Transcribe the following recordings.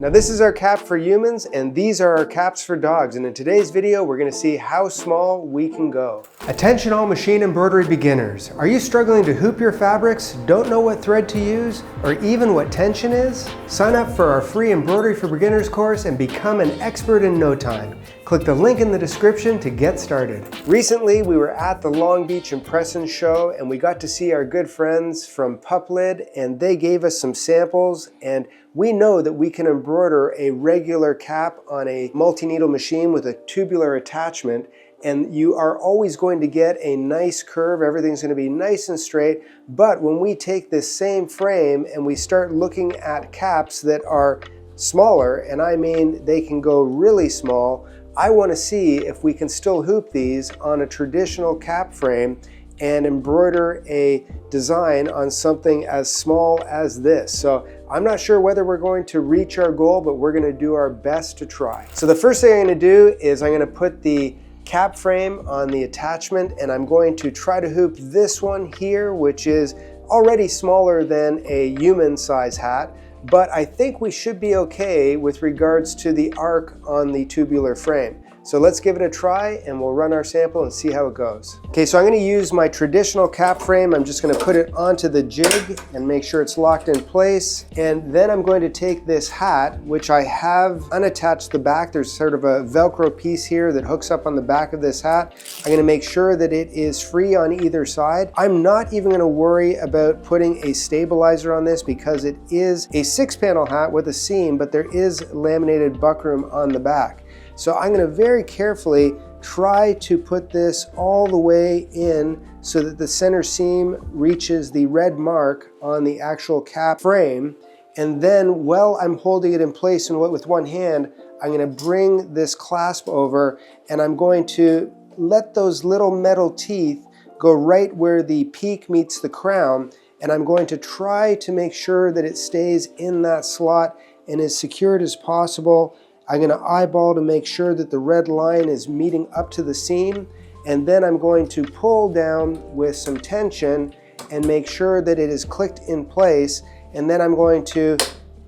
Now this is our cap for humans and these are our caps for dogs, and in today's video we're going to see how small we can go. Attention all machine embroidery beginners. Are you struggling to hoop your fabrics, don't know what thread to use, or even what tension is? Sign up for our free Embroidery for Beginners course and become an expert in no time. Click the link in the description to get started. Recently we were at the Long Beach Impressions show and we got to see our good friends from PupLid, and they gave us some samples, and we know that we can embroider a regular cap on a multi-needle machine with a tubular attachment, and you are always going to get a nice curve. Everything's going to be nice and straight. But when we take this same frame and we start looking at caps that are smaller, and I mean they can go really small, I want to see if we can still hoop these on a traditional cap frame and embroider a design on something as small as this. So I'm not sure whether we're going to reach our goal, but we're going to do our best to try. So the first thing I'm going to do is I'm going to put the cap frame on the attachment, and I'm going to try to hoop this one here, which is already smaller than a human size hat, but I think we should be okay with regards to the arc on the tubular frame. So let's give it a try and we'll run our sample and see how it goes. Okay, so I'm going to use my traditional cap frame. I'm just going to put it onto the jig and make sure it's locked in place. And then I'm going to take this hat, which I have unattached the back. There's sort of a Velcro piece here that hooks up on the back of this hat. I'm going to make sure that it is free on either side. I'm not even going to worry about putting a stabilizer on this because it is a 6-panel hat with a seam, but there is laminated buckram on the back. So I'm going to very carefully try to put this all the way in so that the center seam reaches the red mark on the actual cap frame. And then while I'm holding it in place and with one hand, I'm going to bring this clasp over and I'm going to let those little metal teeth go right where the peak meets the crown. And I'm going to try to make sure that it stays in that slot and as secured as possible. I'm going to eyeball to make sure that the red line is meeting up to the seam, and then I'm going to pull down with some tension and make sure that it is clicked in place, and then I'm going to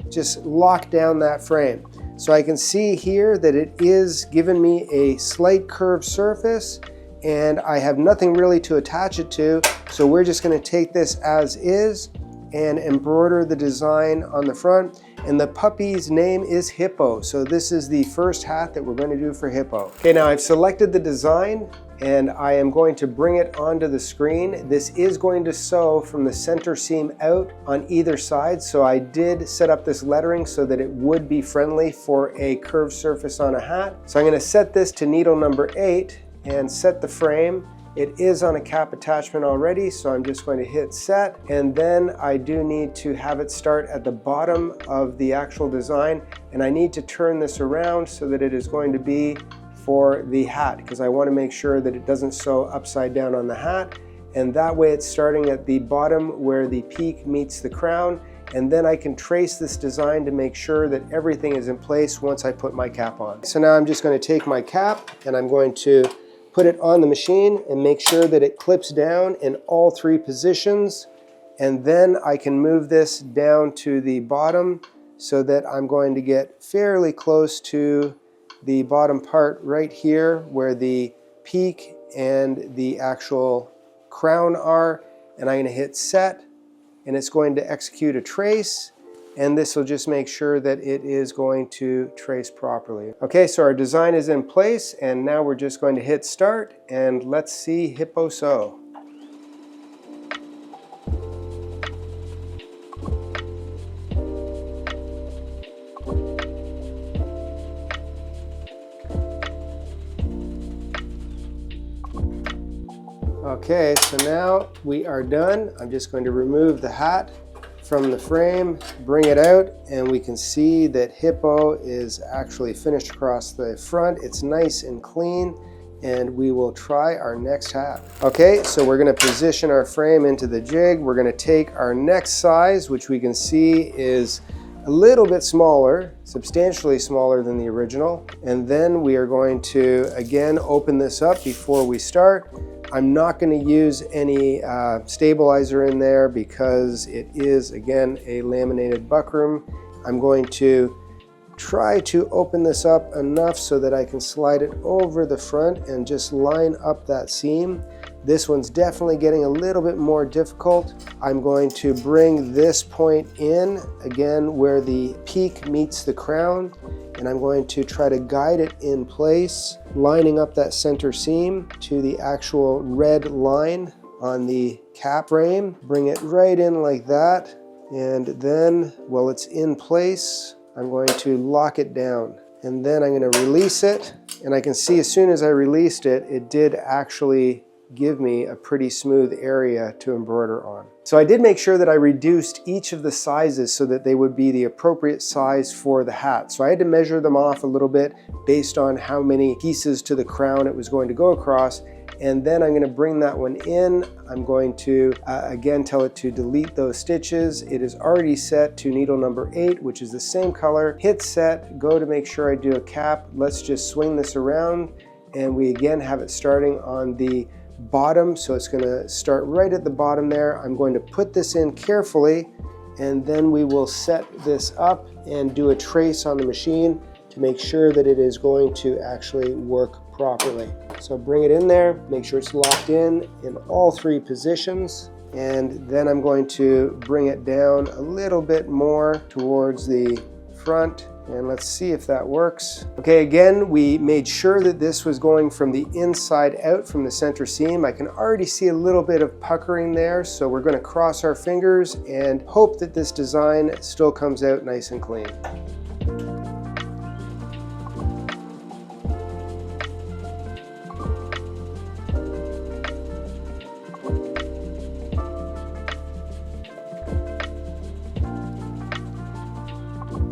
just lock down that frame. So I can see here that it is giving me a slight curved surface and I have nothing really to attach it to, so we're just going to take this as is and embroider the design on the front. And the puppy's name is Hippo, so this is the first hat that we're going to do for Hippo. Okay, now I've selected the design and I am going to bring it onto the screen. This is going to sew from the center seam out on either side, so I did set up this lettering so that it would be friendly for a curved surface on a hat. So I'm going to set this to needle number 8 and set the frame. It is on a cap attachment already, so I'm just going to hit set, and then I do need to have it start at the bottom of the actual design, and I need to turn this around so that it is going to be for the hat, because I want to make sure that it doesn't sew upside down on the hat, and that way it's starting at the bottom where the peak meets the crown, and then I can trace this design to make sure that everything is in place once I put my cap on. So now I'm just going to take my cap and I'm going to put it on the machine and make sure that it clips down in all 3 positions, and then I can move this down to the bottom so that I'm going to get fairly close to the bottom part right here where the peak and the actual crown are, and I'm going to hit set and it's going to execute a trace, and this will just make sure that it is going to trace properly. Okay, so our design is in place and now we're just going to hit start and let's see Hippo sew. Okay, so now we are done. I'm just going to remove the hat from the frame, bring it out, and we can see that Hippo is actually finished across the front. It's nice and clean, and we will try our next hat. Okay, so we're going to position our frame into the jig. We're going to take our next size, which we can see is a little bit smaller, substantially smaller than the original, and then we are going to again open this up before we start. I'm not going to use any stabilizer in there because it is, again, a laminated buckram. I'm going to try to open this up enough so that I can slide it over the front and just line up that seam. This one's definitely getting a little bit more difficult. I'm going to bring this point in, again, where the peak meets the crown, and I'm going to try to guide it in place, lining up that center seam to the actual red line on the cap frame. Bring it right in like that, and then, while it's in place, I'm going to lock it down. And then I'm going to release it, and I can see as soon as I released it, it did actually give me a pretty smooth area to embroider on. So I did make sure that I reduced each of the sizes so that they would be the appropriate size for the hat. So I had to measure them off a little bit based on how many pieces to the crown it was going to go across. And then I'm going to bring that one in. I'm going to again tell it to delete those stitches. It is already set to needle number 8, which is the same color. Hit set, go to make sure I do a cap. Let's just swing this around, and we again have it starting on the bottom, so it's going to start right at the bottom there. I'm going to put this in carefully, and then we will set this up and do a trace on the machine to make sure that it is going to actually work properly. So bring it in there, make sure it's locked in all 3 positions, and then I'm going to bring it down a little bit more towards the front. And let's see if that works. Okay, again, we made sure that this was going from the inside out from the center seam. I can already see a little bit of puckering there, so we're going to cross our fingers and hope that this design still comes out nice and clean.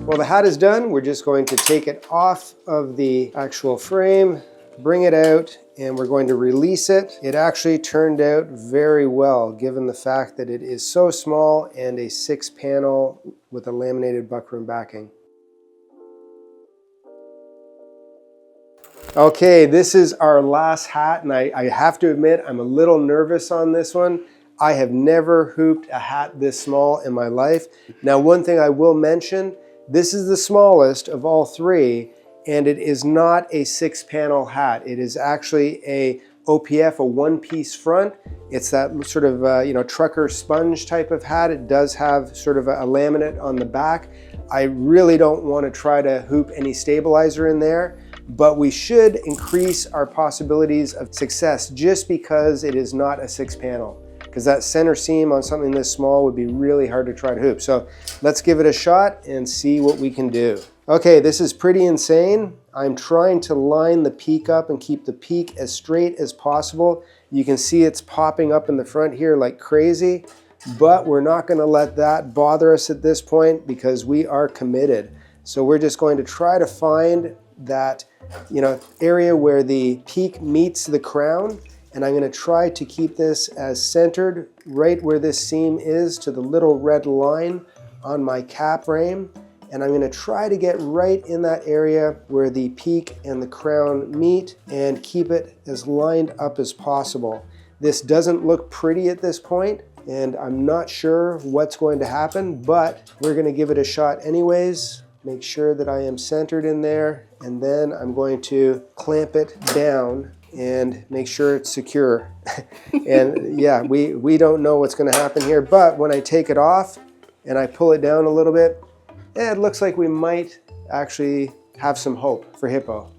Well, the hat is done. We're just going to take it off of the actual frame, bring it out, and we're going to release it. It actually turned out very well, given the fact that it is so small and a 6 panel with a laminated buckram backing. Okay, this is our last hat, and I have to admit, I'm a little nervous on this one. I have never hooped a hat this small in my life. Now, one thing I will mention, this is the smallest of all 3, and it is not a 6 panel hat. It is actually a OPF, a 1-piece front. It's that sort of trucker sponge type of hat. It does have sort of a laminate on the back. I really don't want to try to hoop any stabilizer in there, but we should increase our possibilities of success just because it is not a 6 panel. Because that center seam on something this small would be really hard to try to hoop. So let's give it a shot and see what we can do. Okay, this is pretty insane. I'm trying to line the peak up and keep the peak as straight as possible. You can see it's popping up in the front here like crazy, but we're not going to let that bother us at this point because we are committed. So we're just going to try to find that area where the peak meets the crown. And I'm going to try to keep this as centered right where this seam is to the little red line on my cap frame. And I'm going to try to get right in that area where the peak and the crown meet and keep it as lined up as possible. This doesn't look pretty at this point, and I'm not sure what's going to happen, but we're going to give it a shot anyways. Make sure that I am centered in there, and then I'm going to clamp it down and make sure it's secure. And yeah, we don't know what's going to happen here, but when I take it off and I pull it down a little bit, it looks like we might actually have some hope for Hippo.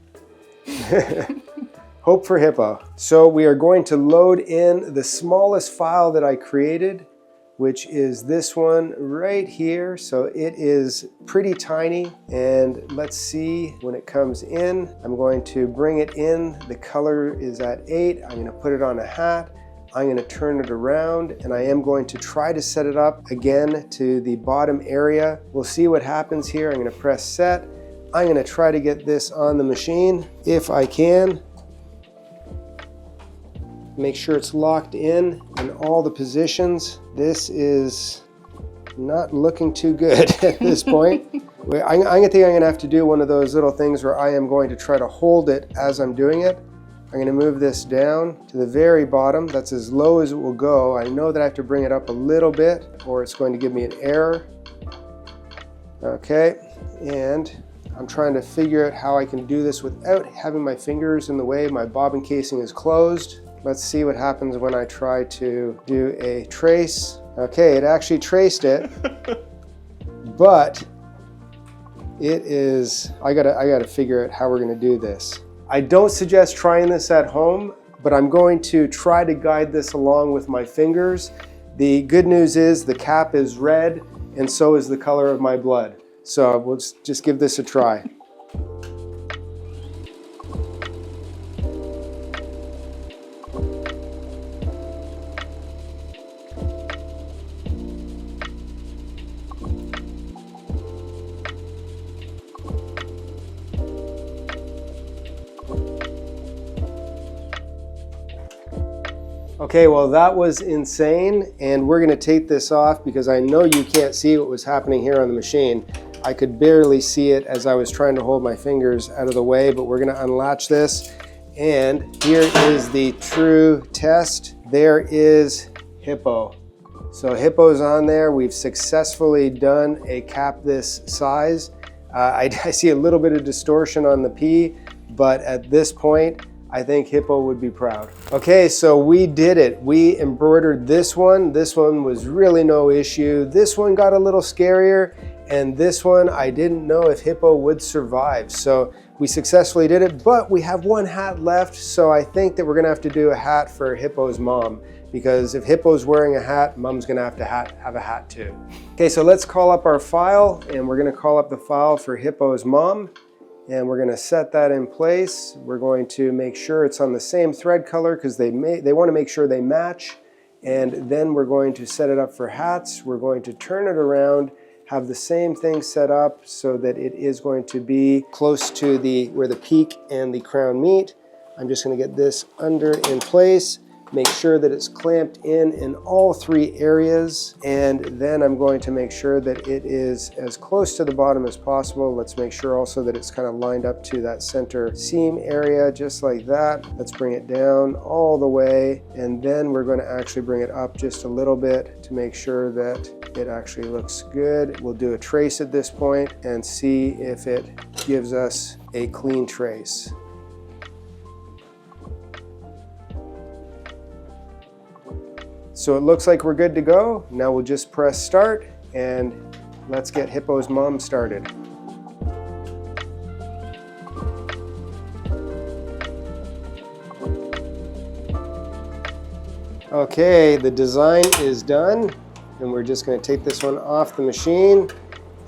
Hope for Hippo. So we are going to load in the smallest file that I created, which is this one right here. So it is pretty tiny, and let's see when it comes in. I'm going to bring it in. The color is at 8. I'm going to put it on a hat. I'm going to turn it around, and I am going to try to set it up again to the bottom area. We'll see what happens here. I'm going to press set. I'm going to try to get this on the machine if I can. Make sure it's locked in all the positions. This is not looking too good at this point. I think I'm gonna have to do one of those little things where I am going to try to hold it as I'm doing it. I'm gonna move this down to the very bottom. That's as low as it will go. I know that I have to bring it up a little bit or it's going to give me an error. Okay, and I'm trying to figure out how I can do this without having my fingers in the way. My bobbin casing is closed. Let's see what happens when I try to do a trace. Okay, it actually traced it, but it is, I gotta figure out how we're gonna do this. I don't suggest trying this at home, but I'm going to try to guide this along with my fingers. The good news is the cap is red, and so is the color of my blood. So we'll just give this a try. Okay, well that was insane, and we're gonna take this off because I know you can't see what was happening here on the machine. I could barely see it as I was trying to hold my fingers out of the way, but we're gonna unlatch this. And here is the true test. There is Hippo. So Hippo's on there. We've successfully done a cap this size. I see a little bit of distortion on the P, but at this point, I think Hippo would be proud. Okay, so we did it. We embroidered this one. This one was really no issue. This one got a little scarier, and this one, I didn't know if Hippo would survive. So we successfully did it, but we have one hat left, so I think that we're gonna have to do a hat for Hippo's mom, because if Hippo's wearing a hat, mom's gonna have to have a hat too. Okay, so let's call up our file, and we're gonna call up the file for Hippo's mom. And we're gonna set that in place. We're going to make sure it's on the same thread color because they wanna make sure they match. And then we're going to set it up for hats. We're going to turn it around, have the same thing set up so that it is going to be close to where the peak and the crown meet. I'm just gonna get this under in place, make sure that it's clamped in all three areas, and then I'm going to make sure that it is as close to the bottom as possible. Let's make sure also that it's kind of lined up to that center seam area, just like that. Let's bring it down all the way, and then we're going to actually bring it up just a little bit to make sure that it actually looks good. We'll do a trace at this point and see if it gives us a clean trace. So it looks like we're good to go. Now we'll just press start and let's get Hippo's mom started. Okay, the design is done, and we're just going to take this one off the machine,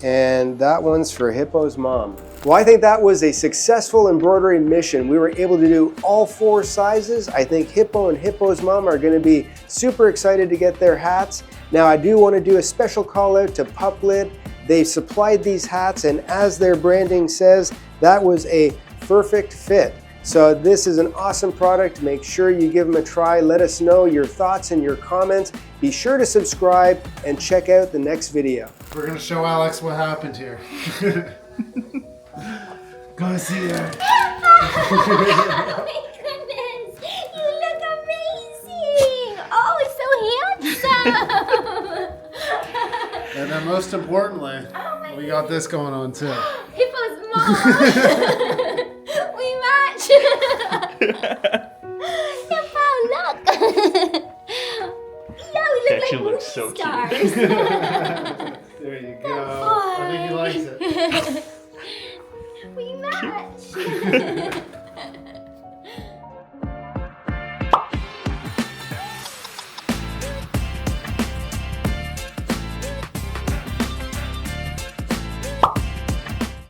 and that one's for Hippo's mom. Well, I think that was a successful embroidery mission. We were able to do all 4 sizes. I think Hippo and Hippo's mom are going to be super excited to get their hats. Now, I do want to do a special call out to PupLid. They supplied these hats, and as their branding says, that was a perfect fit. So this is an awesome product. Make sure you give them a try. Let us know your thoughts and your comments. Be sure to subscribe and check out the next video. We're going to show Alex what happened here. Go see her. Oh my goodness! You look amazing! Oh, so handsome! And then most importantly, we got this going on too. Hippo's mom! We match! Hippo, look! Yeah, we look like movie so stars. There you go. I think he likes it. We match!